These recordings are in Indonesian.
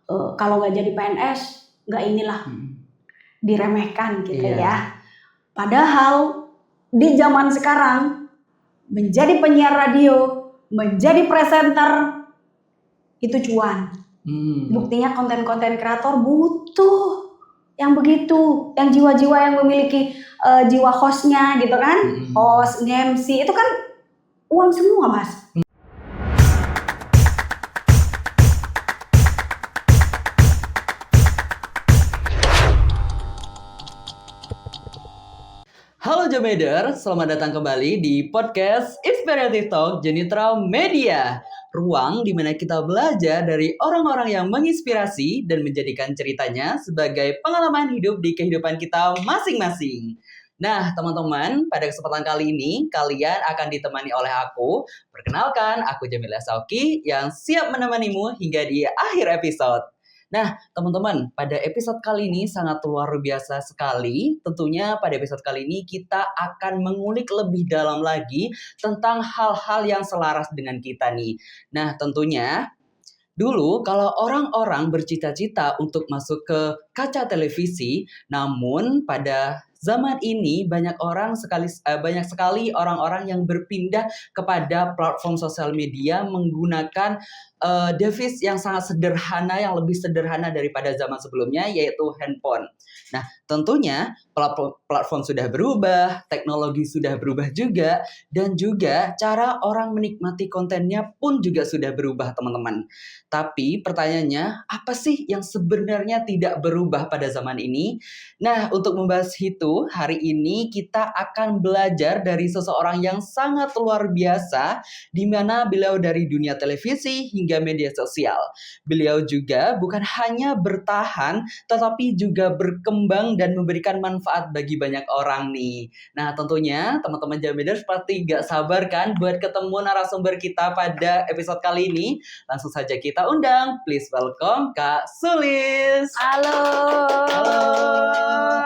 kalau nggak jadi PNS nggak inilah, diremehkan gitu ya. Padahal di zaman sekarang menjadi penyiar radio, menjadi presenter itu cuan. Buktinya konten-konten kreator butuh yang begitu, yang jiwa-jiwa yang memiliki jiwa hostnya gitu kan, host, MC itu kan uang semua mas. Halo Jometer, selamat datang kembali di podcast Inspirative Talk Jenitra Media. Ruang di mana kita belajar dari orang-orang yang menginspirasi dan menjadikan ceritanya sebagai pengalaman hidup di kehidupan kita masing-masing. Nah, teman-teman, pada kesempatan kali ini kalian akan ditemani oleh aku. Perkenalkan, aku Jamila Sauki yang siap menemanimu hingga di akhir episode. Nah, teman-teman, pada episode kali ini sangat luar biasa sekali. Tentunya pada episode kali ini kita akan mengulik lebih dalam lagi tentang hal-hal yang selaras dengan kita nih. Nah, tentunya dulu kalau orang-orang bercita-cita untuk masuk ke kaca televisi, namun pada zaman ini banyak sekali orang-orang yang berpindah kepada platform sosial media menggunakan device yang sangat sederhana, yang lebih sederhana daripada zaman sebelumnya, yaitu handphone. Nah, tentunya platform sudah berubah, teknologi sudah berubah juga, dan juga cara orang menikmati kontennya pun juga sudah berubah, teman-teman. Tapi pertanyaannya, apa sih yang sebenarnya tidak berubah pada zaman ini? Nah, untuk membahas itu, hari ini kita akan belajar dari seseorang yang sangat luar biasa, di mana beliau dari dunia televisi hingga media sosial. Beliau juga bukan hanya bertahan, tetapi juga berkembang dan memberikan manfaat bagi banyak orang nih. Nah, tentunya teman-teman Jamiders pasti gak sabar kan buat ketemu narasumber kita pada episode kali ini. Langsung saja kita undang. Please welcome Kak Sulis. Halo. Halo.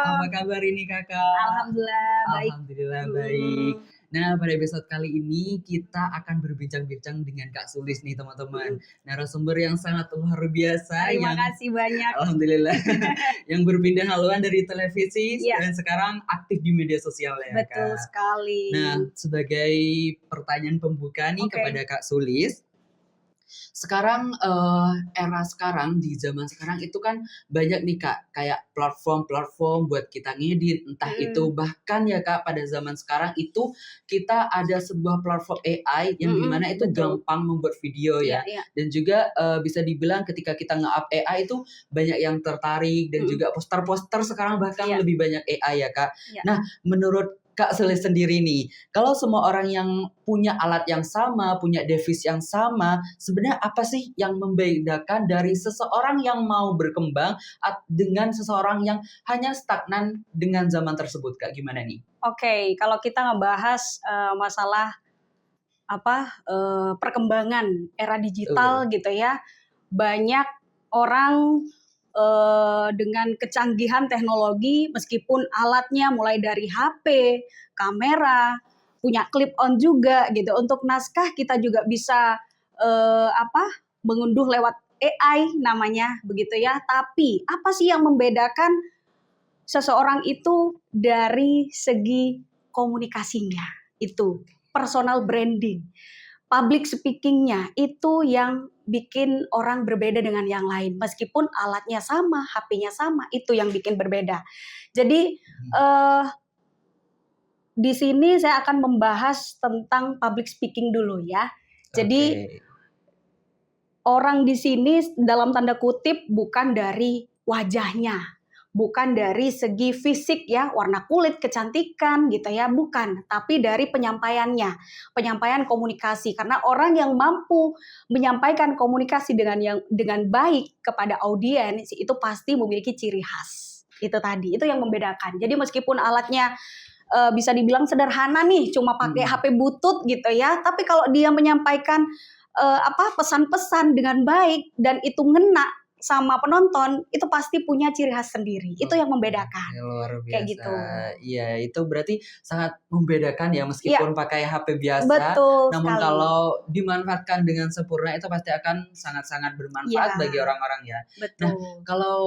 Apa kabar ini Kakak? Alhamdulillah baik. Alhamdulillah baik. Nah, pada episode kali ini kita akan berbincang-bincang dengan Kak Sulis nih teman-teman. Narasumber yang sangat luar biasa. Terima kasih banyak. Alhamdulillah. Yang berpindah haluan dari televisi dan sekarang aktif di media sosial ya Kak. Betul sekali. Nah, sebagai pertanyaan pembuka nih kepada Kak Sulis. Sekarang era sekarang di zaman sekarang itu kan banyak nih Kak, kayak platform buat kita ngedit, entah itu bahkan ya Kak pada zaman sekarang itu kita ada sebuah platform AI yang dimana itu gampang membuat video ya. Dan juga bisa dibilang ketika kita nge-up AI itu banyak yang tertarik dan juga poster-poster sekarang bahkan lebih banyak AI ya Kak. Nah, menurut Kak Sulis sendiri nih, kalau semua orang yang punya alat yang sama, punya device yang sama, sebenarnya apa sih yang membedakan dari seseorang yang mau berkembang dengan seseorang yang hanya stagnan dengan zaman tersebut, Kak? Gimana nih? Oke, kalau kita ngebahas masalah perkembangan era digital gitu ya, banyak orang dengan kecanggihan teknologi, meskipun alatnya mulai dari HP, kamera, punya clip on juga gitu. Untuk naskah kita juga bisa mengunduh lewat AI namanya begitu ya. Tapi apa sih yang membedakan seseorang itu dari segi komunikasinya? Itu personal branding, public speaking-nya itu yang bikin orang berbeda dengan yang lain. Meskipun alatnya sama, HP-nya sama, itu yang bikin berbeda. Jadi di sini saya akan membahas tentang public speaking dulu ya. Jadi orang di sini dalam tanda kutip bukan dari wajahnya, bukan dari segi fisik ya, warna kulit, kecantikan gitu ya, bukan. Tapi dari penyampaiannya, penyampaian komunikasi. Karena orang yang mampu menyampaikan komunikasi dengan baik kepada audiens itu pasti memiliki ciri khas. Itu tadi, itu yang membedakan. Jadi meskipun alatnya bisa dibilang sederhana nih, cuma pakai HP butut gitu ya, tapi kalau dia menyampaikan pesan-pesan dengan baik dan itu ngena, sama penonton itu pasti punya ciri khas sendiri. Itu yang membedakan. Luar biasa. Kayak gitu. Iya, itu berarti sangat membedakan ya meskipun pakai HP biasa. Betul Namun sekali. kalau dimanfaatkan dengan sempurna itu pasti akan sangat-sangat bermanfaat bagi orang-orang ya. Betul. Nah, kalau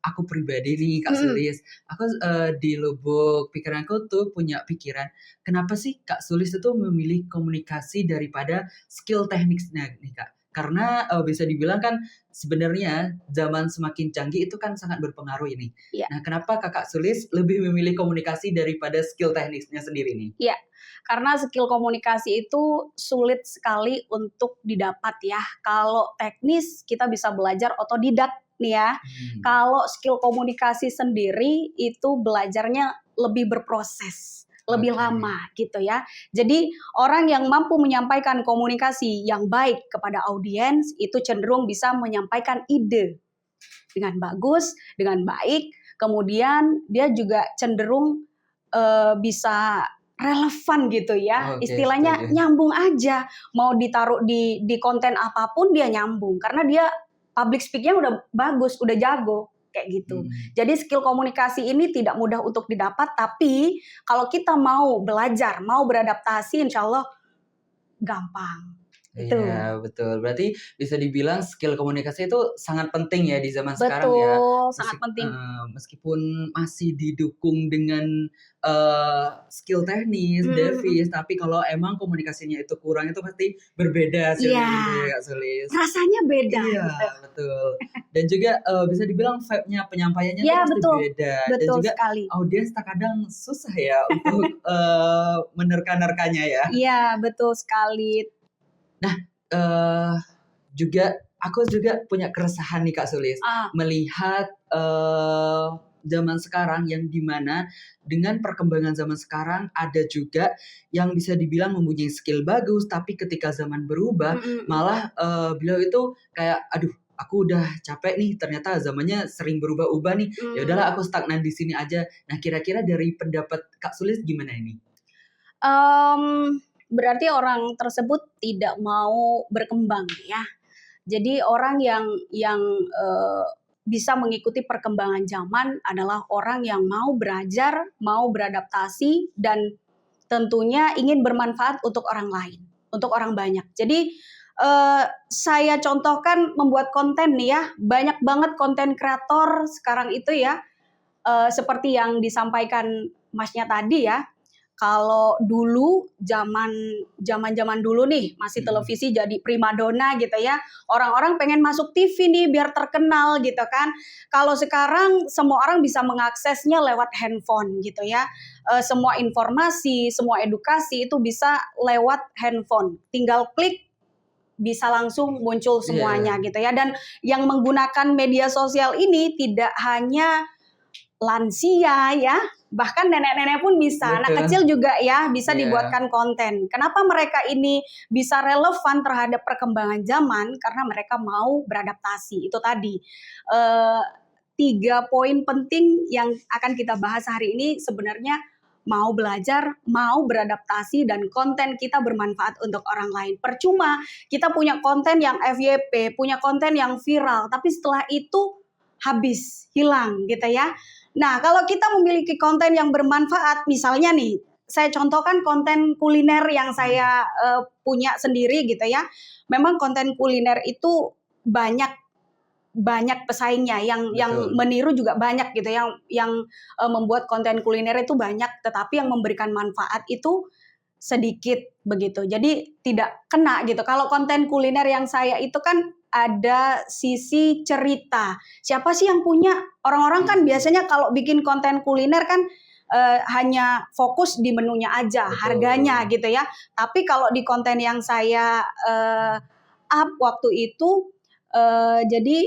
aku pribadi nih Kak Sulis, aku di lubuk pikiranku tuh punya pikiran, kenapa sih Kak Sulis itu memilih komunikasi daripada skill tekniknya nih Kak? Karena bisa dibilang kan sebenarnya zaman semakin canggih itu kan sangat berpengaruh ini. Iya. Nah, kenapa Kakak Sulis lebih memilih komunikasi daripada skill teknisnya sendiri nih? Iya, karena skill komunikasi itu sulit sekali untuk didapat ya. Kalau teknis kita bisa belajar otodidak nih ya. Kalau skill komunikasi sendiri itu belajarnya lebih berproses, lebih lama gitu ya. Jadi orang yang mampu menyampaikan komunikasi yang baik kepada audiens itu cenderung bisa menyampaikan ide dengan bagus, dengan baik. Kemudian dia juga cenderung bisa relevan gitu ya. Istilahnya nyambung aja. Mau ditaruh di konten apapun dia nyambung karena dia public speakingnya udah bagus, udah jago kayak gitu. Jadi skill komunikasi ini tidak mudah untuk didapat, tapi kalau kita mau belajar, mau beradaptasi, insya Allah gampang. Iya, betul. Berarti bisa dibilang skill komunikasi itu sangat penting ya di zaman sekarang ya. Betul, sangat penting. Meskipun masih didukung dengan skill teknis, devis, tapi kalau emang komunikasinya itu kurang itu pasti berbeda hasilnya gitu ya Kak Sulis. Rasanya beda. Iya, betul. Dan juga bisa dibilang vibe-nya penyampaiannya Ya, itu pasti betul. beda. Dan Betul juga sekali. audiens terkadang susah ya untuk menerka-nerkanya ya. Iya, betul sekali. Nah, aku juga punya keresahan nih Kak Sulis, melihat zaman sekarang yang dimana dengan perkembangan zaman sekarang ada juga yang bisa dibilang mempunyai skill bagus, tapi ketika zaman berubah malah beliau itu kayak aduh aku udah capek nih, ternyata zamannya sering berubah-ubah nih. Ya udahlah aku stagnan di sini aja. Nah, kira-kira dari pendapat Kak Sulis gimana ini? Berarti orang tersebut tidak mau berkembang ya. Jadi orang yang bisa mengikuti perkembangan zaman adalah orang yang mau belajar, mau beradaptasi, dan tentunya ingin bermanfaat untuk orang lain, untuk orang banyak. Jadi saya contohkan membuat konten nih ya, banyak banget konten kreator sekarang itu ya, seperti yang disampaikan Masnya tadi ya. Kalau dulu zaman dulu nih masih televisi jadi primadona gitu ya, orang-orang pengen masuk TV nih biar terkenal gitu kan. Kalau sekarang semua orang bisa mengaksesnya lewat handphone gitu ya. Semua informasi, semua edukasi itu bisa lewat handphone. Tinggal klik bisa langsung muncul semuanya gitu ya. Dan yang menggunakan media sosial ini tidak hanya lansia ya, bahkan nenek-nenek pun bisa, anak kecil juga ya bisa dibuatkan konten. Kenapa mereka ini bisa relevan terhadap perkembangan zaman? Karena mereka mau beradaptasi. Itu tadi 3 poin penting yang akan kita bahas hari ini sebenarnya mau belajar, mau beradaptasi, dan konten kita bermanfaat untuk orang lain. Percuma kita punya konten yang FYP, punya konten yang viral, tapi setelah itu habis, hilang gitu ya. Nah, kalau kita memiliki konten yang bermanfaat, misalnya nih, saya contohkan konten kuliner yang saya punya sendiri gitu ya. Memang konten kuliner itu banyak pesaingnya, yang meniru juga banyak gitu, yang membuat konten kuliner itu banyak, tetapi yang memberikan manfaat itu sedikit begitu. Jadi tidak kena gitu. Kalau konten kuliner yang saya itu kan ada sisi cerita. Siapa sih yang punya? Orang-orang kan biasanya kalau bikin konten kuliner kan hanya fokus di menunya aja, harganya gitu ya. Tapi kalau di konten yang saya up waktu itu, jadi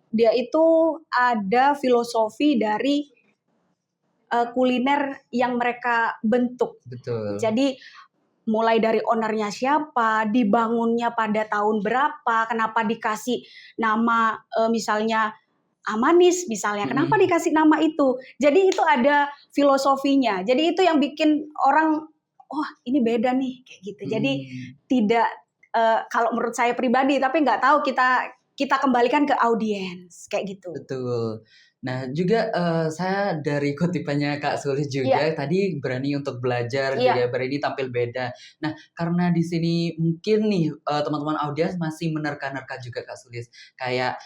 dia itu ada filosofi dari kuliner yang mereka bentuk. Jadi mulai dari ownernya siapa, dibangunnya pada tahun berapa, kenapa dikasih nama misalnya Amanis misalnya, kenapa dikasih nama itu. Jadi itu ada filosofinya. Jadi itu yang bikin orang, oh ini beda nih kayak gitu. Jadi tidak, kalau menurut saya pribadi, tapi nggak tahu kita kembalikan ke audiens kayak gitu. Betul. Nah, juga saya dari kutipannya Kak Sulis juga tadi berani untuk belajar, juga berani tampil beda. Nah, karena di sini mungkin nih teman-teman audiens masih menerka-nerka juga Kak Sulis. Kayak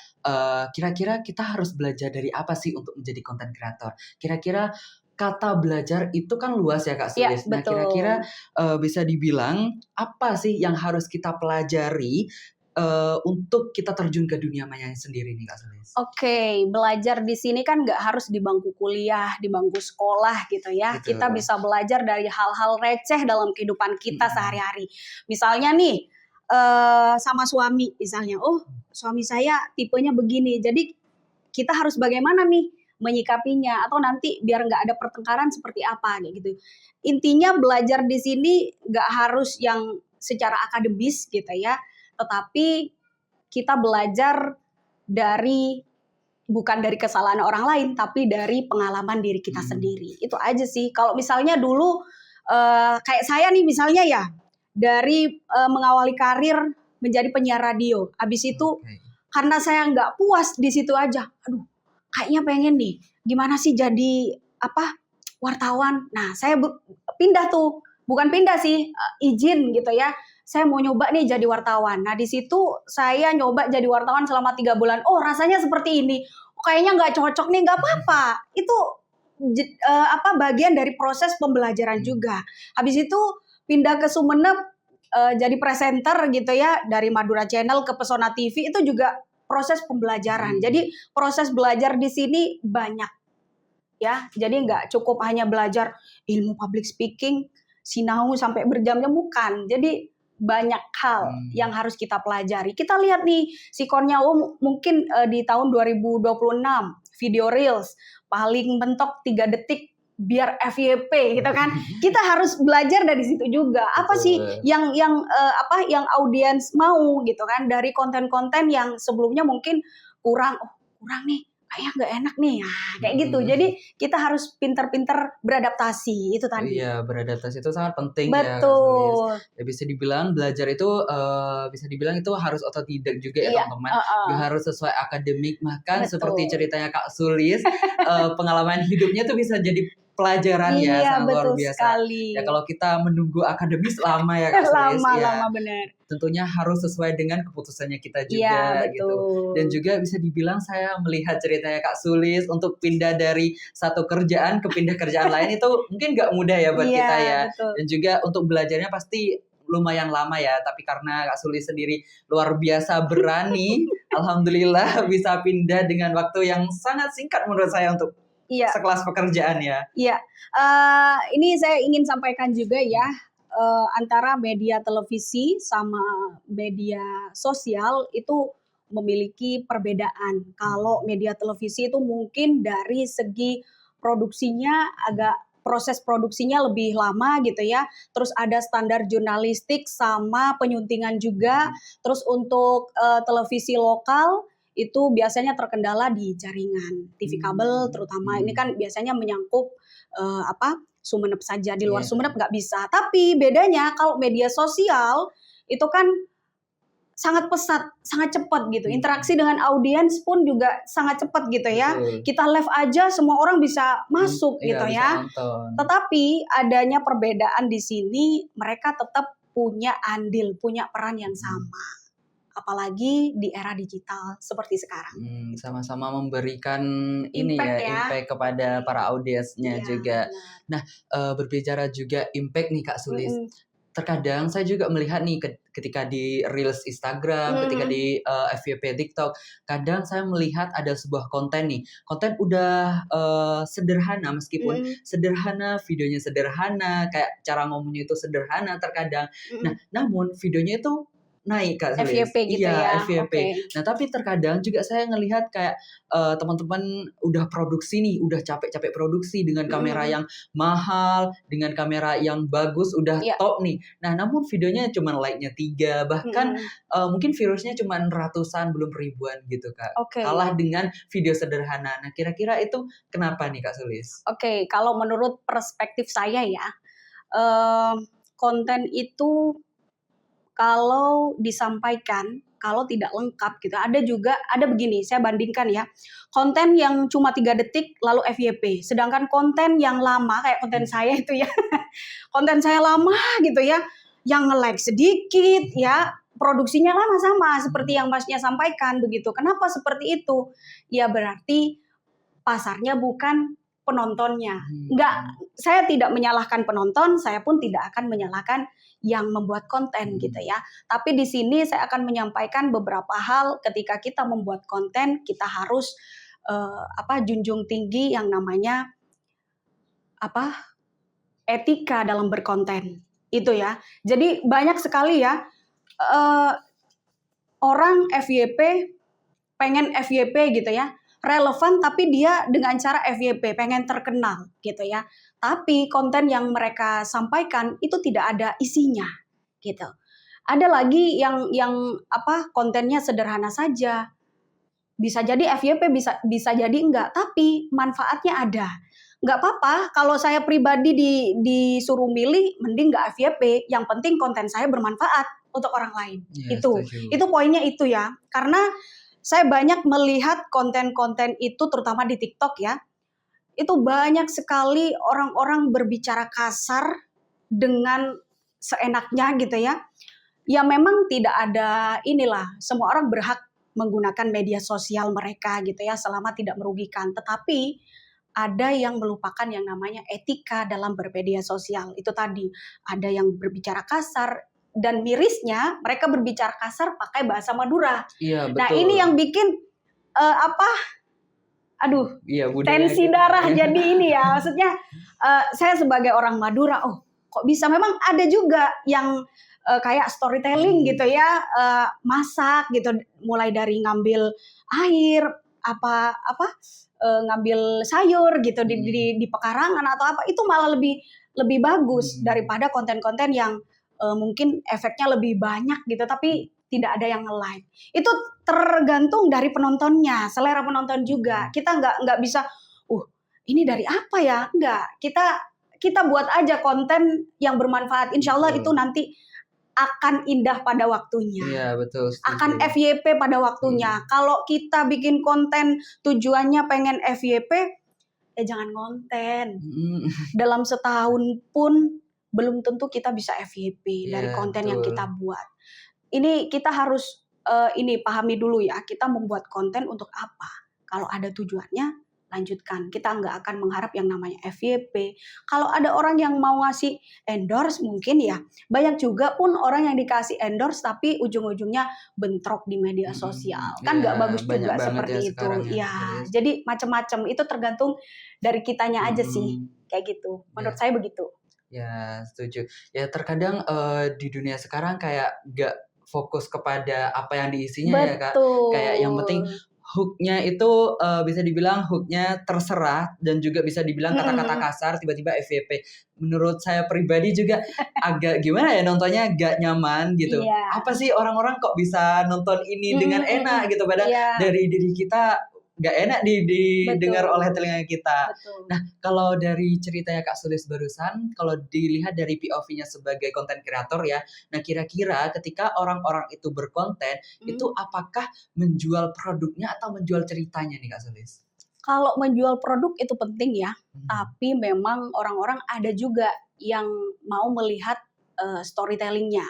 kira-kira kita harus belajar dari apa sih untuk menjadi content creator? Kira-kira kata belajar itu kan luas ya Kak Sulis. Nah, kira-kira bisa dibilang apa sih yang harus kita pelajari untuk kita terjun ke dunia maya sendiri nih Kak Sulis? Oke, belajar di sini kan nggak harus di bangku kuliah, di bangku sekolah gitu ya. Betul. Kita bisa belajar dari hal-hal receh dalam kehidupan kita sehari-hari. Misalnya nih, sama suami misalnya, oh suami saya tipenya begini, jadi kita harus bagaimana nih menyikapinya, atau nanti biar nggak ada pertengkaran seperti apa gitu. Intinya belajar di sini nggak harus yang secara akademis gitu ya, tetapi kita belajar bukan dari kesalahan orang lain, tapi dari pengalaman diri kita sendiri. Itu aja sih. Kalau misalnya dulu kayak saya nih misalnya ya, dari mengawali karir menjadi penyiar radio. Habis itu karena saya nggak puas di situ aja. Aduh, kayaknya pengen nih, gimana sih jadi wartawan. Nah, saya pindah tuh. Bukan pindah sih, izin gitu ya. Saya mau nyoba nih jadi wartawan. Nah, di situ saya nyoba jadi wartawan selama 3 bulan. Oh, rasanya seperti ini. Kayaknya nggak cocok nih, nggak apa-apa. Itu bagian dari proses pembelajaran juga. Habis itu pindah ke Sumeneb, jadi presenter gitu ya, dari Madura Channel ke Pesona TV, itu juga proses pembelajaran. Jadi proses belajar di sini banyak ya. Jadi nggak cukup hanya belajar ilmu public speaking, sinau sampai berjam-jam, bukan. Jadi banyak hal yang harus kita pelajari. Kita lihat nih, si Kurniawan mungkin di tahun 2026 video reels paling mentok 3 detik biar FYP gitu kan. Kita harus belajar dari situ juga. Apa sih yang audiens mau gitu kan, dari konten-konten yang sebelumnya mungkin kurang nih, kayaknya nggak enak nih, kayak gitu. Jadi kita harus pinter-pinter beradaptasi, itu tadi. Iya, beradaptasi itu sangat penting. Betul. Ya, bisa dibilang belajar itu bisa dibilang itu harus otodidak juga ya teman-teman. Gak harus sesuai akademik, bahkan seperti ceritanya Kak Sulis, pengalaman hidupnya tuh bisa jadi pelajaran ya, sangat luar biasa. Sekali. Ya kalau kita menunggu akademis lama ya Kak Sulis. Lama benar. Tentunya harus sesuai dengan keputusannya kita juga gitu. Dan juga bisa dibilang saya melihat ceritanya Kak Sulis untuk pindah dari satu kerjaan ke pindah kerjaan lain itu mungkin nggak mudah ya buat kita ya. Betul. Dan juga untuk belajarnya pasti lumayan lama ya, tapi karena Kak Sulis sendiri luar biasa berani, alhamdulillah bisa pindah dengan waktu yang sangat singkat menurut saya untuk sekelas pekerjaan ya. Iya, ini saya ingin sampaikan juga ya, antara media televisi sama media sosial itu memiliki perbedaan. Kalau media televisi itu mungkin dari segi produksinya proses produksinya lebih lama gitu ya. Terus ada standar jurnalistik sama penyuntingan juga. Terus untuk televisi lokal itu biasanya terkendala di jaringan TV kabel terutama. Ini kan biasanya menyangkut Sumeneb saja, di luar Sumeneb nggak bisa. Tapi bedanya kalau media sosial itu kan sangat pesat, sangat cepat gitu. Interaksi dengan audiens pun juga sangat cepat gitu ya. Kita live aja semua orang bisa masuk gitu ya. Tetapi adanya perbedaan di sini, mereka tetap punya andil, punya peran yang sama. Apalagi di era digital seperti sekarang. Sama-sama memberikan impact kepada para audiensnya juga. Nah, berbicara juga impact nih Kak Sulis. Terkadang saya juga melihat nih ketika di Reels Instagram, ketika di FYP TikTok, kadang saya melihat ada sebuah konten nih. Konten udah sederhana, meskipun sederhana, videonya sederhana, kayak cara ngomongnya itu sederhana terkadang. Nah, namun videonya itu naik Kak Sulis. FYP gitu ya. FYP. Nah, tapi terkadang juga saya ngelihat kayak teman-teman udah produksi nih, udah capek-capek produksi dengan kamera yang mahal, dengan kamera yang bagus, udah top nih. Nah, namun videonya cuma like-nya 3, bahkan mungkin viewersnya cuma ratusan, belum ribuan gitu Kak. Kalah dengan video sederhana. Nah, kira-kira itu kenapa nih Kak Sulis? Kalau menurut perspektif saya ya, konten itu kalau disampaikan kalau tidak lengkap gitu. Ada begini, saya bandingkan ya. Konten yang cuma 3 detik lalu FYP. Sedangkan konten yang lama kayak konten saya itu ya. Konten saya lama gitu ya. Yang nge-like sedikit ya. Produksinya lama sama seperti yang Masnya sampaikan begitu. Kenapa seperti itu? Ya berarti pasarnya bukan penontonnya. Saya tidak menyalahkan penonton, saya pun tidak akan menyalahkan yang membuat konten gitu ya. Tapi di sini saya akan menyampaikan beberapa hal ketika kita membuat konten, kita harus junjung tinggi yang namanya etika dalam berkonten. Itu ya. Jadi banyak sekali ya orang FYP pengen FYP gitu ya. Relevan tapi dia dengan cara FYP pengen terkenal gitu ya. Tapi konten yang mereka sampaikan itu tidak ada isinya gitu. Ada lagi yang kontennya sederhana saja. Bisa jadi FYP, bisa jadi enggak, tapi manfaatnya ada. Enggak apa-apa kalau saya pribadi disuruh milih mending enggak FYP, yang penting konten saya bermanfaat untuk orang lain. Ya, itu poinnya itu ya. Karena saya banyak melihat konten-konten itu terutama di TikTok ya. Itu banyak sekali orang-orang berbicara kasar dengan seenaknya gitu ya. Ya memang tidak ada semua orang berhak menggunakan media sosial mereka gitu ya selama tidak merugikan. Tetapi ada yang melupakan yang namanya etika dalam bermedia sosial. Itu tadi, ada yang berbicara kasar, dan mirisnya mereka berbicara kasar pakai bahasa Madura. Iya, betul. Nah ini yang bikin tensi darah jadi ini ya. Maksudnya saya sebagai orang Madura, kok bisa? Memang ada juga yang kayak storytelling gitu ya, masak gitu, mulai dari ngambil air, ngambil sayur gitu di pekarangan atau apa, itu malah lebih bagus daripada konten-konten yang mungkin efeknya lebih banyak gitu tapi tidak ada yang nge-like. Itu tergantung dari penontonnya, selera penonton juga. Kita nggak bisa, ini dari apa ya? Nggak. Kita buat aja konten yang bermanfaat. Insya Allah itu nanti akan indah pada waktunya. Iya, betul. Akan FYP pada waktunya. Kalau kita bikin konten tujuannya pengen FYP, jangan konten. Dalam setahun pun belum tentu kita bisa FYP dari konten yang kita buat. Ini kita harus pahami dulu ya, kita membuat konten untuk apa? Kalau ada tujuannya, lanjutkan. Kita nggak akan mengharap yang namanya FYP. Kalau ada orang yang mau ngasih endorse mungkin ya, banyak juga pun orang yang dikasih endorse tapi ujung-ujungnya bentrok di media sosial. Kan nggak bagus juga seperti itu. Ya, jadi macam-macam. Itu tergantung dari kitanya aja sih. Kayak gitu. Menurut saya begitu. Ya, setuju. Ya, terkadang di dunia sekarang kayak nggak fokus kepada apa yang diisinya. Betul. Ya, Kak. Kayak yang penting hook-nya itu bisa dibilang hook-nya terserah dan juga bisa dibilang kata-kata kasar tiba-tiba FYP. Menurut saya pribadi juga agak gimana ya, nontonnya gak nyaman gitu. Apa sih orang-orang kok bisa nonton ini dengan enak gitu, padahal dari diri kita gak enak didengar oleh telinga kita. Betul. Nah, kalau dari ceritanya Kak Sulis barusan, kalau dilihat dari POV-nya sebagai konten kreator ya, nah kira-kira ketika orang-orang itu berkonten, itu apakah menjual produknya atau menjual ceritanya nih Kak Sulis? Kalau menjual produk itu penting ya, tapi memang orang-orang ada juga yang mau melihat storytelling-nya,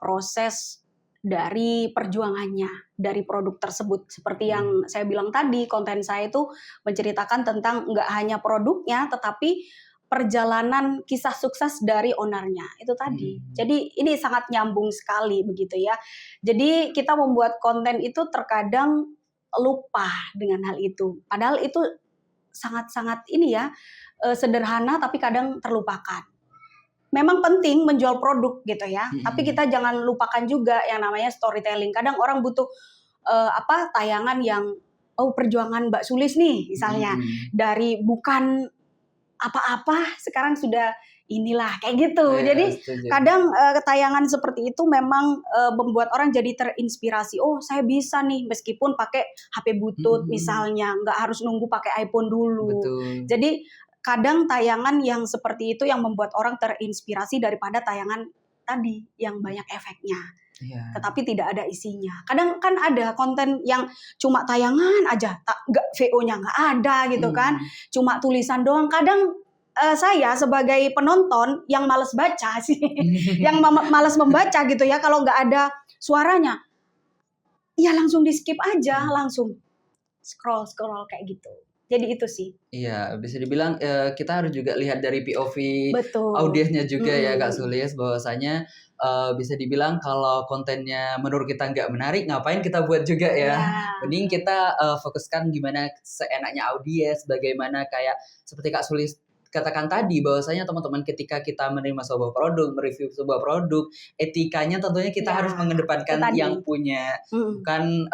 proses dari perjuangannya, dari produk tersebut. Seperti yang saya bilang tadi, konten saya itu menceritakan tentang nggak hanya produknya, tetapi perjalanan kisah sukses dari ownernya, itu tadi. Jadi ini sangat nyambung sekali begitu ya. Jadi kita membuat konten itu terkadang lupa dengan hal itu. Padahal itu sangat-sangat sederhana tapi kadang terlupakan. Memang penting menjual produk gitu ya, tapi kita jangan lupakan juga yang namanya storytelling. Kadang orang butuh tayangan yang perjuangan Mbak Sulis nih misalnya, dari bukan apa-apa sekarang sudah inilah kayak gitu. Jadi kadang tayangan seperti itu memang membuat orang jadi terinspirasi. Oh, saya bisa nih meskipun pakai HP butut misalnya, nggak harus nunggu pakai iPhone dulu. Betul. Jadi kadang tayangan yang seperti itu yang membuat orang terinspirasi daripada tayangan tadi yang banyak efeknya. Iya. tetapi tidak ada isinya. Kadang kan ada konten yang cuma tayangan aja, nggak VO-nya nggak ada gitu kan, cuma tulisan doang. Kadang saya sebagai penonton yang males baca sih, yang males membaca gitu ya, kalau nggak ada suaranya, ya langsung di skip aja, langsung scroll kayak gitu. Jadi itu sih. Iya, bisa dibilang kita harus juga lihat dari POV Betul. audiensnya juga ya Kak Sulis, bahwasanya bisa dibilang kalau kontennya menurut kita nggak menarik, ngapain kita buat juga ya. Mending kita fokuskan gimana seenaknya audiens, bagaimana kayak seperti Kak Sulis katakan tadi, bahwasanya teman-teman ketika kita menerima sebuah produk, mereview sebuah produk, etikanya tentunya kita harus mengedepankan yang punya, bukan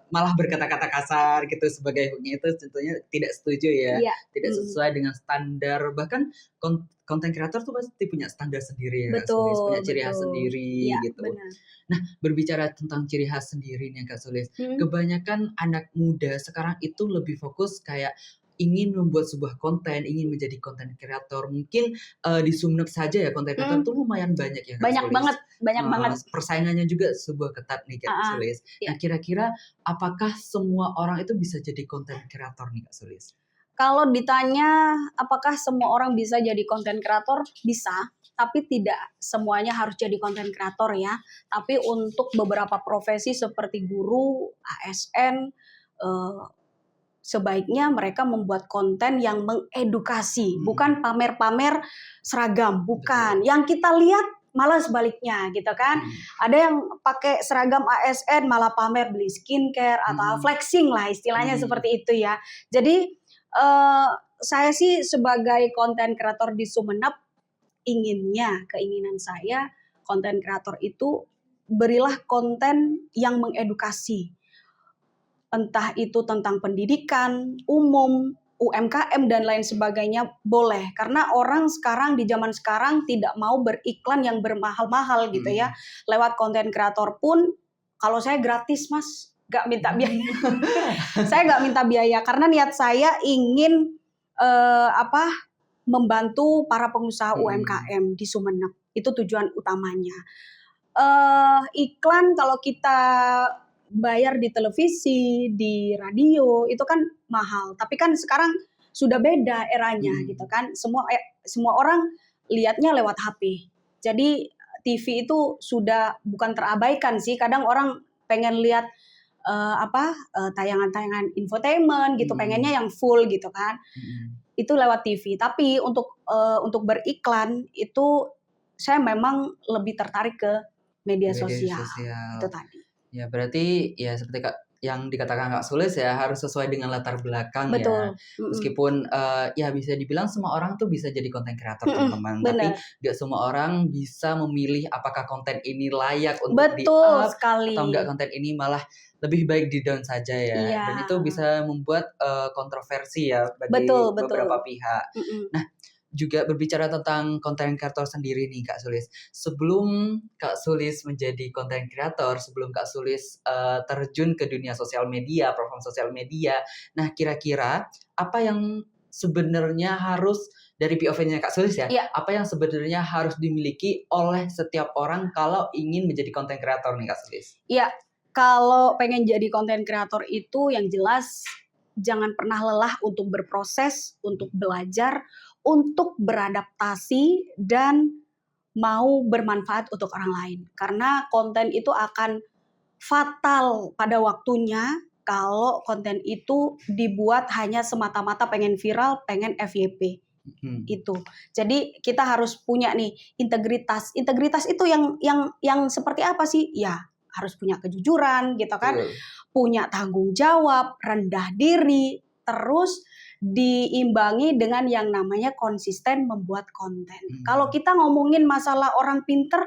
malah berkata-kata kasar gitu sebagai hooknya, itu tentunya tidak setuju ya, tidak sesuai dengan standar. Bahkan konten kreator tuh pasti punya standar sendiri ya Kak Sulis, punya ciri khas sendiri gitu. Benar. Nah, berbicara tentang ciri khas sendiri nih Kak Sulis, kebanyakan anak muda sekarang itu lebih fokus kayak ingin membuat sebuah konten, ingin menjadi konten kreator. Mungkin di Sumenep saja ya konten kreator tuh lumayan banyak ya Kak Sulis. Banyak banget. Persaingannya juga sebuah ketat nih Kak Sulis. Nah, kira-kira apakah semua orang itu bisa jadi konten kreator nih Kak Sulis? Kalau ditanya apakah semua orang bisa jadi konten kreator, bisa. Tapi tidak semuanya harus jadi konten kreator ya. Tapi untuk beberapa profesi seperti guru, ASN, sebaiknya mereka membuat konten yang mengedukasi, bukan pamer-pamer seragam, bukan. Yang kita lihat malah sebaliknya gitu kan. Ada yang pakai seragam ASN malah pamer beli skincare atau flexing lah istilahnya seperti itu ya. Jadi saya sih sebagai konten kreator di Sumenep keinginan saya konten kreator itu berilah konten yang mengedukasi. Entah itu tentang pendidikan, umum, UMKM dan lain sebagainya boleh. Karena orang sekarang di zaman sekarang tidak mau beriklan yang bermahal-mahal gitu ya. Lewat konten kreator pun kalau saya gratis Mas, nggak minta biaya. Saya nggak minta biaya karena niat saya ingin membantu para pengusaha UMKM di Sumenep. Itu tujuan utamanya. Iklan kalau kita bayar di televisi, di radio itu kan mahal. Tapi kan sekarang sudah beda eranya gitu kan. Semua orang lihatnya lewat HP. Jadi TV itu sudah bukan terabaikan sih. Kadang orang pengen lihat tayangan-tayangan infotainment gitu, pengennya yang full gitu kan. Itu lewat TV. Tapi untuk beriklan itu saya memang lebih tertarik ke media sosial. Itu tadi. Ya berarti ya seperti yang dikatakan Kak Sulis ya, harus sesuai dengan latar belakang. Betul. Ya. Meskipun ya bisa dibilang semua orang tuh bisa jadi konten kreator teman-teman, tapi gak semua orang bisa memilih apakah konten ini layak untuk di-up atau enggak, konten ini malah lebih baik di-down saja ya. Dan itu bisa membuat kontroversi ya bagi beberapa pihak. Nah, juga berbicara tentang konten kreator sendiri nih Kak Sulis. Sebelum Kak Sulis menjadi konten kreator, sebelum Kak Sulis terjun ke dunia sosial media, platform sosial media, nah kira-kira apa yang sebenarnya harus dari POV-nya Kak Sulis ya, apa yang sebenarnya harus dimiliki oleh setiap orang kalau ingin menjadi konten kreator nih Kak Sulis? Iya, kalau pengen jadi konten kreator itu yang jelas jangan pernah lelah untuk berproses, untuk belajar, untuk beradaptasi dan mau bermanfaat untuk orang lain. Karena konten itu akan fatal pada waktunya kalau konten itu dibuat hanya semata-mata pengen viral, pengen FYP. Itu. Jadi kita harus punya nih integritas. Integritas itu yang seperti apa sih? Ya, harus punya kejujuran gitu kan. Punya tanggung jawab, rendah diri, terus diimbangi dengan yang namanya konsisten membuat konten. Kalau kita ngomongin masalah orang pinter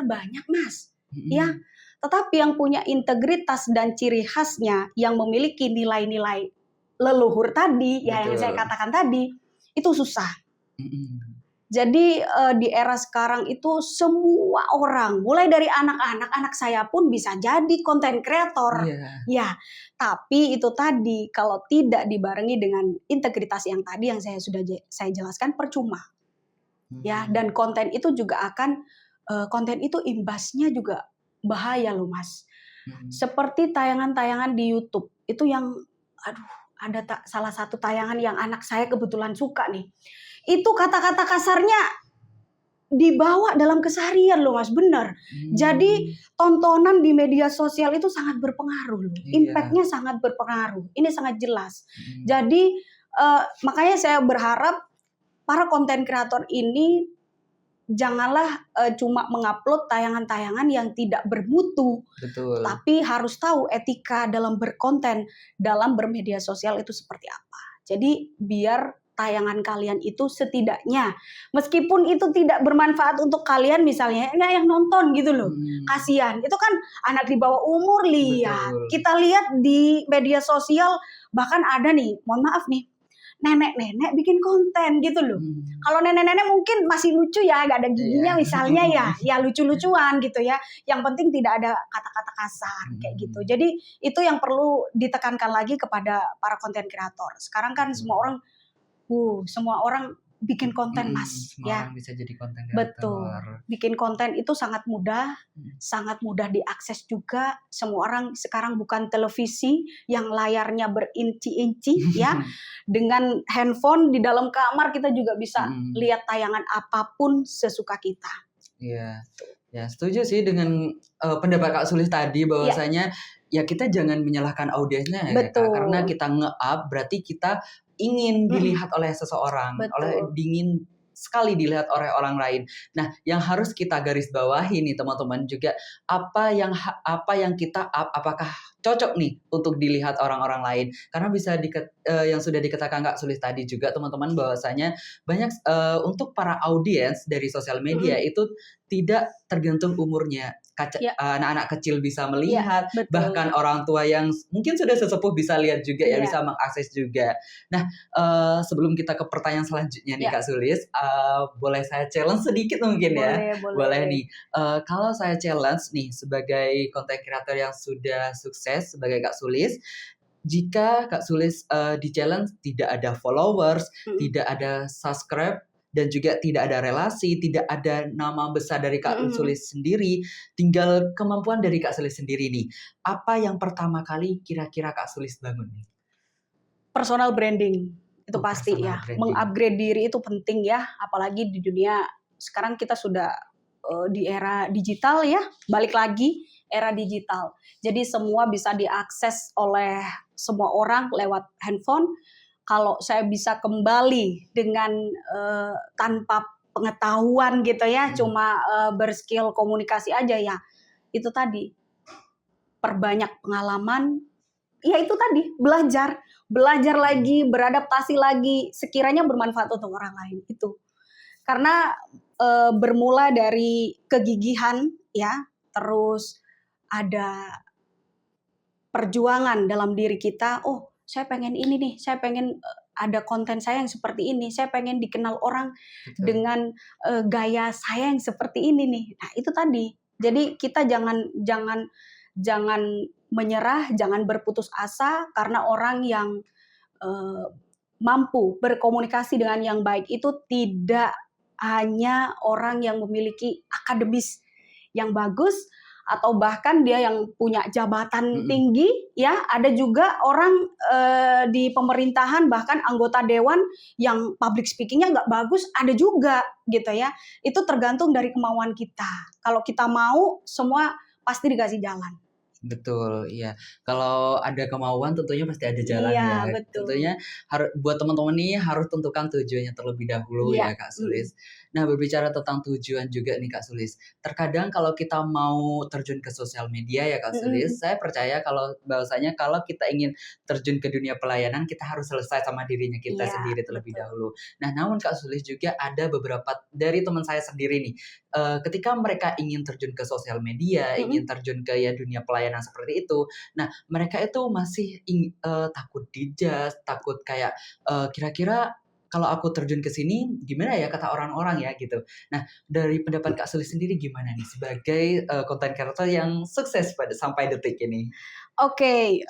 banyak Mas. Ya, tetapi yang punya integritas dan ciri khasnya yang memiliki nilai-nilai leluhur tadi, ya yang saya katakan tadi, itu susah. Jadi di era sekarang itu semua orang, mulai dari anak saya pun bisa jadi konten kreator. Ya, tapi itu tadi kalau tidak dibarengi dengan integritas yang tadi yang saya jelaskan percuma. Ya, dan konten itu juga akan konten itu imbasnya juga bahaya loh Mas. Hmm. Seperti tayangan-tayangan di YouTube, itu yang aduh ada salah satu tayangan yang anak saya kebetulan suka nih. Itu kata-kata kasarnya dibawa dalam keseharian loh Mas, bener. Jadi tontonan di media sosial itu sangat berpengaruh loh, Iya. impact-nya sangat berpengaruh, ini sangat jelas. Jadi makanya saya berharap para konten kreator ini janganlah cuma mengupload tayangan-tayangan yang tidak bermutu, Betul. tapi harus tahu etika dalam berkonten, dalam bermedia sosial itu seperti apa. Jadi biar tayangan kalian itu setidaknya, meskipun itu tidak bermanfaat untuk kalian misalnya, nggak yang nonton gitu loh, kasihan. Itu kan anak di bawah umur lihat. Betul. Kita lihat di media sosial, bahkan ada nih, mohon maaf nih, nenek-nenek bikin konten gitu loh. Kalau nenek-nenek mungkin masih lucu ya, gak ada giginya misalnya ya lucu-lucuan gitu ya. Yang penting tidak ada kata-kata kasar kayak gitu. Jadi itu yang perlu ditekankan lagi kepada para konten kreator. Sekarang kan semua orang bikin konten Mas, Semua ya. orang bisa jadi konten kreator. Betul. Bikin konten itu sangat mudah diakses juga. Semua orang sekarang bukan televisi yang layarnya berinci-inci ya. Dengan handphone di dalam kamar kita juga bisa lihat tayangan apapun sesuka kita. Iya. Ya, setuju sih dengan pendapat Kak Sulis tadi bahwasanya ya kita jangan menyalahkan audiensnya ya Kak, karena kita nge-up berarti kita ingin dilihat oleh seseorang, ingin sekali dilihat oleh orang lain. Nah, yang harus kita garis bawahi nih teman-teman juga apa yang kita up apakah cocok nih untuk dilihat orang-orang lain. Karena bisa yang sudah dikatakan Kak Sulis tadi juga teman-teman bahwasanya banyak untuk para audiens dari sosial media itu tidak tergantung umurnya. Anak-anak kecil bisa melihat, bahkan orang tua yang mungkin sudah sesepuh bisa lihat juga ya, bisa mengakses juga. Nah, sebelum kita ke pertanyaan selanjutnya nih Kak Sulis, boleh saya challenge sedikit mungkin ya? Boleh nih. Kalau saya challenge nih sebagai content creator yang sudah sukses sebagai Kak Sulis, jika Kak Sulis di challenge tidak ada followers, tidak ada subscribe, dan juga tidak ada relasi, tidak ada nama besar dari Kak Sulis sendiri, tinggal kemampuan dari Kak Sulis sendiri nih. Apa yang pertama kali kira-kira Kak Sulis bangun nih? Personal branding, itu pasti ya. Mengupgrade diri itu penting ya, apalagi di dunia sekarang kita sudah di era digital ya, balik lagi era digital. Jadi semua bisa diakses oleh semua orang lewat handphone. Kalau saya bisa kembali dengan tanpa pengetahuan gitu ya, cuma berskill komunikasi aja ya, itu tadi perbanyak pengalaman, ya itu tadi belajar lagi, beradaptasi lagi, sekiranya bermanfaat untuk orang lain itu. Karena bermula dari kegigihan ya, terus ada perjuangan dalam diri kita. Oh, saya pengen ini nih, saya pengen ada konten saya yang seperti ini, saya pengen dikenal orang dengan gaya saya yang seperti ini nih. Nah, itu tadi. Jadi kita jangan menyerah, jangan berputus asa karena orang yang mampu berkomunikasi dengan yang baik itu tidak hanya orang yang memiliki akademis yang bagus, atau bahkan dia yang punya jabatan tinggi ya, ada juga orang di pemerintahan bahkan anggota dewan yang public speakingnya nggak bagus, ada juga gitu ya. Itu tergantung dari kemauan kita. Kalau kita mau, semua pasti dikasih jalan. Betul, iya. Kalau ada kemauan tentunya pasti ada jalan ya. Betul. Tentunya buat teman-teman nih harus tentukan tujuannya terlebih dahulu ya Kak Sulis. Nah, berbicara tentang tujuan juga nih Kak Sulis. Terkadang kalau kita mau terjun ke sosial media ya Kak Sulis, saya percaya bahwasanya kalau kita ingin terjun ke dunia pelayanan, kita harus selesai sama dirinya kita sendiri terlebih dahulu. Nah, namun Kak Sulis juga ada beberapa dari teman saya sendiri nih, ketika mereka ingin terjun ke sosial media, ingin terjun ke dunia pelayanan seperti itu, nah mereka itu masih takut dijudge, takut kayak kira-kira kalau aku terjun ke sini gimana ya kata orang-orang ya gitu. Nah, dari pendapat Kak Sulis sendiri gimana nih sebagai content creator yang sukses sampai detik ini? Oke,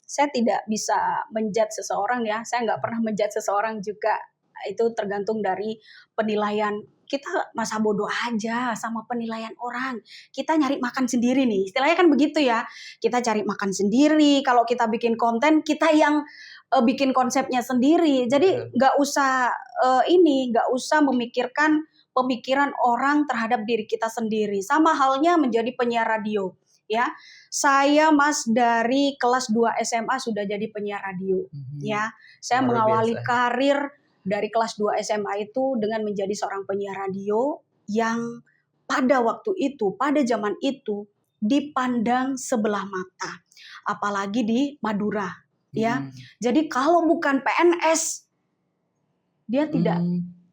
saya tidak bisa menjudge seseorang ya. Saya nggak pernah menjudge seseorang juga. Itu tergantung dari penilaian kita masa bodoh aja sama penilaian orang. Kita nyari makan sendiri nih. Istilahnya kan begitu ya. Kita cari makan sendiri. Kalau kita bikin konten, kita yang bikin konsepnya sendiri. Jadi nggak usah nggak usah memikirkan pemikiran orang terhadap diri kita sendiri. Sama halnya menjadi penyiar radio. Ya, saya Mas dari kelas 2 SMA sudah jadi penyiar radio. Ya, saya Luar mengawali biasa. karir dari kelas 2 SMA itu dengan menjadi seorang penyiar radio yang pada waktu itu, pada zaman itu dipandang sebelah mata. Apalagi di Madura, ya. Jadi kalau bukan PNS, dia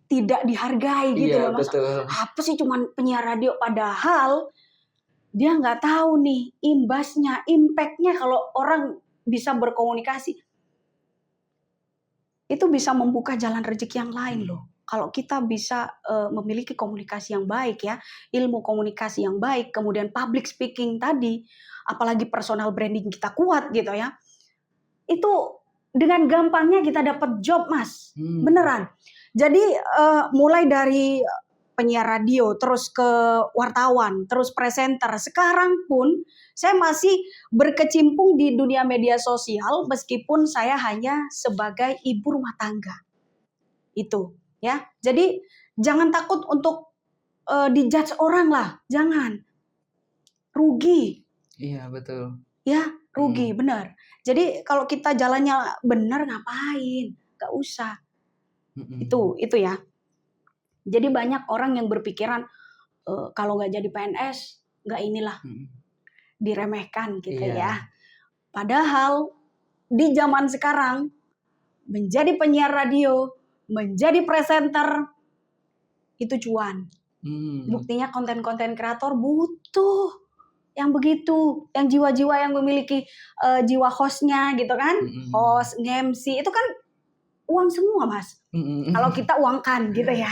tidak dihargai gitu Iya, loh, Mas. betul. Apa sih cuman penyiar radio, padahal dia nggak tahu nih imbasnya, impact-nya kalau orang bisa berkomunikasi. Itu bisa membuka jalan rezeki yang lain loh. Kalau kita bisa memiliki komunikasi yang baik ya, ilmu komunikasi yang baik, kemudian public speaking tadi, apalagi personal branding kita kuat gitu ya, itu dengan gampangnya kita dapat job, Mas. Beneran. Jadi mulai dari penyiar radio, terus ke wartawan, terus presenter. Sekarang pun saya masih berkecimpung di dunia media sosial meskipun saya hanya sebagai ibu rumah tangga. Itu ya. Jadi jangan takut untuk dijudge orang lah, jangan. Rugi. Iya, betul. Ya, rugi, benar. Jadi kalau kita jalannya benar ngapain? Gak usah. Itu ya. Jadi banyak orang yang berpikiran kalau nggak jadi PNS, nggak inilah, diremehkan gitu ya. Padahal di zaman sekarang menjadi penyiar radio, menjadi presenter itu cuan. Buktinya konten-konten kreator butuh yang begitu, yang jiwa-jiwa yang memiliki jiwa hostnya gitu kan, host, nge-MC itu kan uang semua, Mas. Kalau kita uangkan gitu ya.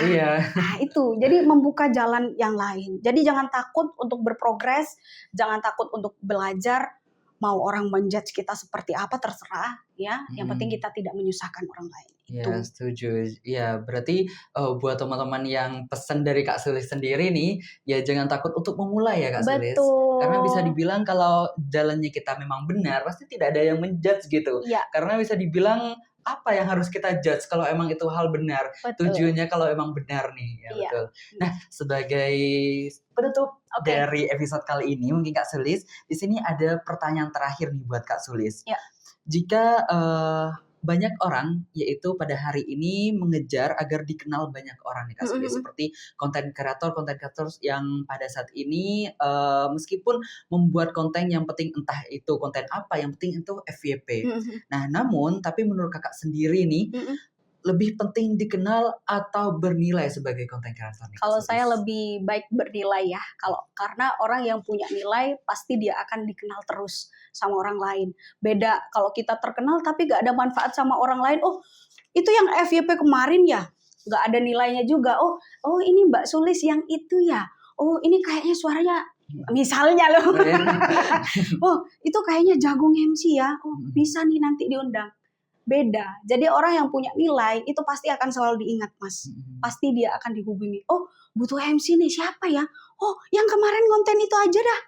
Nah itu, jadi membuka jalan yang lain. Jadi jangan takut untuk berprogres, jangan takut untuk belajar. Mau orang menjudge kita seperti apa terserah ya. Yang penting kita tidak menyusahkan orang lain. Ya, setuju. Ya, berarti buat teman-teman yang pesan dari Kak Sulis sendiri nih, ya jangan takut untuk memulai ya Kak Sulis. Karena bisa dibilang kalau jalannya kita memang benar, pasti tidak ada yang menjudge gitu. Karena bisa dibilang apa yang harus kita judge kalau emang itu hal benar, tujuannya kalau emang benar nih, ya betul. Nah, sebagai penutup dari episode kali ini, mungkin Kak Sulis, di sini ada pertanyaan terakhir nih buat Kak Sulis. Jika banyak orang, yaitu pada hari ini mengejar agar dikenal banyak orang nih Kak Sulis, seperti konten kreator yang pada saat ini meskipun membuat konten yang penting entah itu konten apa, yang penting itu FYP. Nah, namun tapi menurut Kakak sendiri nih, lebih penting dikenal atau bernilai sebagai konten kreator? Kalau saya lebih baik bernilai ya. Karena orang yang punya nilai pasti dia akan dikenal terus sama orang lain. Beda kalau kita terkenal tapi gak ada manfaat sama orang lain. Oh, itu yang FYP kemarin ya, gak ada nilainya juga. Oh ini Mbak Sulis yang itu ya. Oh ini kayaknya suaranya misalnya loh. Oh itu kayaknya jagung MC ya. Oh bisa nih nanti diundang. Beda. Jadi orang yang punya nilai itu pasti akan selalu diingat, Mas. Pasti dia akan dihubungi. Oh, butuh MC nih, siapa ya? Oh, yang kemarin konten itu aja dah.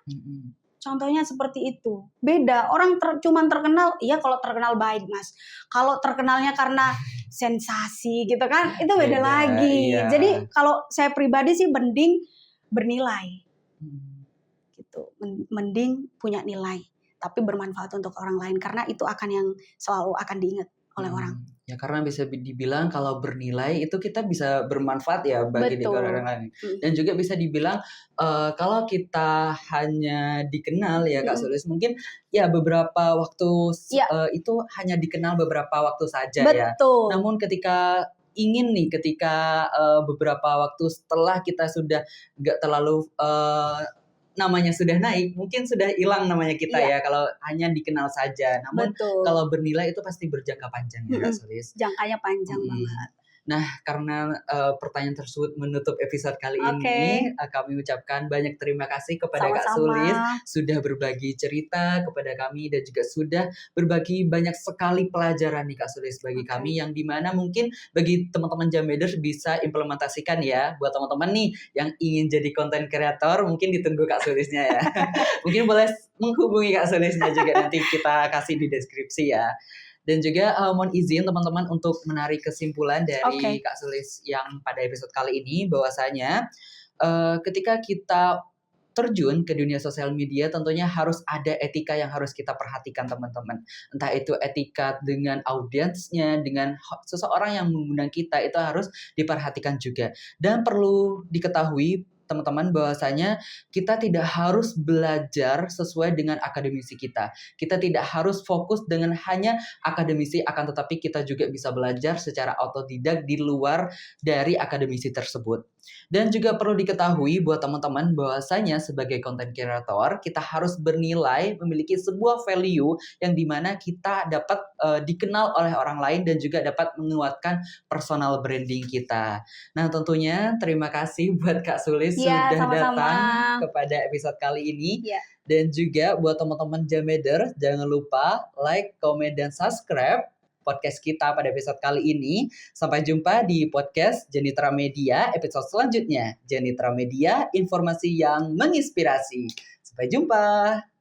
Contohnya seperti itu. Beda. Orang cuman terkenal, iya kalau terkenal baik, Mas. Kalau terkenalnya karena sensasi gitu kan, itu beda lagi. Iya. Jadi kalau saya pribadi sih mending bernilai. Gitu. Mending punya nilai. Tapi bermanfaat untuk orang lain karena itu akan yang selalu akan diingat oleh orang. Ya karena bisa dibilang kalau bernilai itu kita bisa bermanfaat ya bagi orang lain. Dan juga bisa dibilang kalau kita hanya dikenal ya Kak Sulis, mungkin ya beberapa waktu itu hanya dikenal beberapa waktu saja ya. Namun ketika beberapa waktu setelah kita sudah nggak terlalu namanya sudah naik, mungkin sudah hilang namanya kita ya kalau hanya dikenal saja. Namun kalau bernilai itu pasti berjangka panjang ya Kak Sulis. Jangkanya panjang banget. Nah, karena pertanyaan tersebut menutup episode kali Oke. ini, kami ucapkan banyak terima kasih kepada Kak Sulis Sama-sama. sudah berbagi cerita kepada kami dan juga sudah berbagi banyak sekali pelajaran nih Kak Sulis bagi Oke. kami yang dimana mungkin bagi teman-teman Jameders bisa implementasikan ya buat teman-teman nih yang ingin jadi konten kreator mungkin ditunggu Kak Sulisnya ya. Mungkin boleh menghubungi Kak Sulisnya juga nanti kita kasih di deskripsi ya. Dan juga mohon izin teman-teman untuk menarik kesimpulan dari Oke. Kak Sulis yang pada episode kali ini bahwasanya ketika kita terjun ke dunia sosial media tentunya harus ada etika yang harus kita perhatikan teman-teman. Entah itu etika dengan audiensnya, dengan seseorang yang mengundang kita itu harus diperhatikan juga. Dan perlu diketahui teman-teman bahwasanya kita tidak harus belajar sesuai dengan akademisi kita. Kita tidak harus fokus dengan hanya akademisi akan tetapi kita juga bisa belajar secara otodidak di luar dari akademisi tersebut. Dan juga perlu diketahui buat teman-teman bahwasanya sebagai content creator kita harus bernilai, memiliki sebuah value yang dimana kita dapat dikenal oleh orang lain dan juga dapat menguatkan personal branding kita. Nah tentunya terima kasih buat Kak Sulis Iya, sudah sama-sama. datang kepada episode kali ini. Iya. Dan juga buat teman-teman Jameder jangan lupa like, comment, dan subscribe podcast kita pada episode kali ini. Sampai jumpa di podcast Jenitra Media episode selanjutnya. Jenitra Media, informasi yang menginspirasi. Sampai jumpa.